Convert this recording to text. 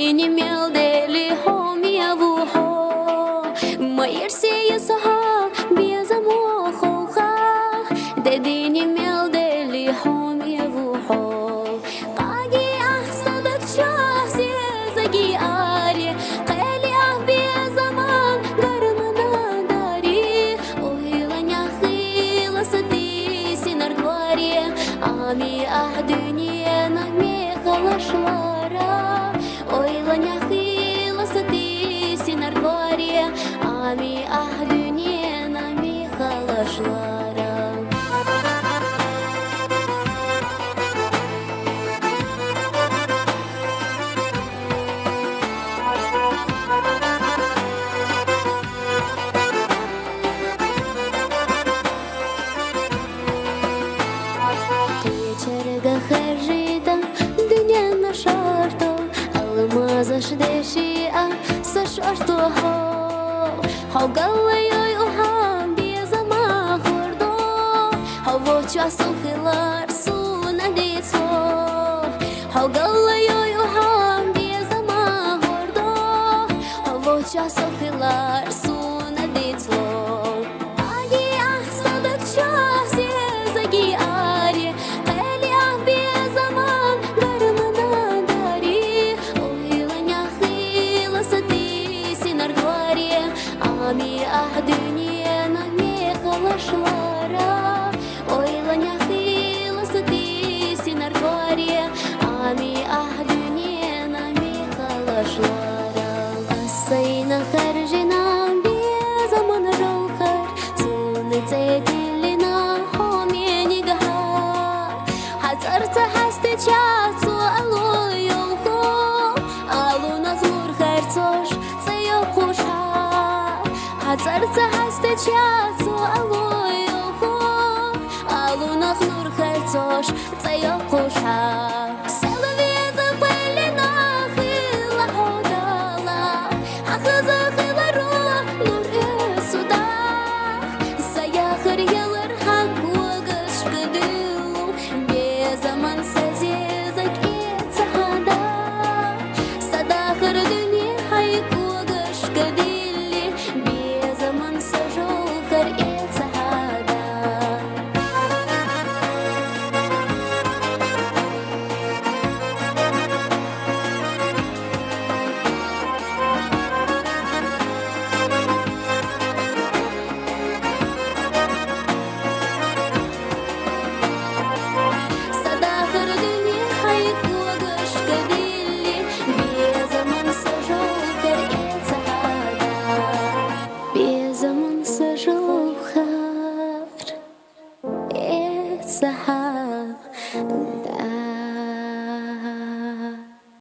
Dediğini mel deli homia vuho Mayırsiye saha Biyazamo hoha Dediğini mel deli homia vuho Qagi ahsadak şahsi zagi ari Qeli ah biyazaman Garmana dari Oylanya khila sati sinar dvari Ami ah dünya nami kalaşlara Oylanya khila sati sinar dvari Ami ah dünya nami kalaşlara Вечерга хержита, dünya naşarto Almaz deşi a saşarto ho Havgallayoy oha bir zaman kurdo Havoça sohilar suna ditso Havgallayoy oha bir zaman kurdo Havoça sohilar suna ditso Agi ah sadak şahsi zagi ari Qeli ah bir zaman garmana dari Oylanya khila sati sinar dvari Ami ah dünya nami kalaşlara Oylanya khila sati sinar dvari Ami ah dünya nami kalaşlara Asayna kharjina bir zaman rolkar Sunite dilina homeni gaha Hazarta haste çatsu alo yolko Alu nazur khartosh tsayo kusha Hazarta haste çatsu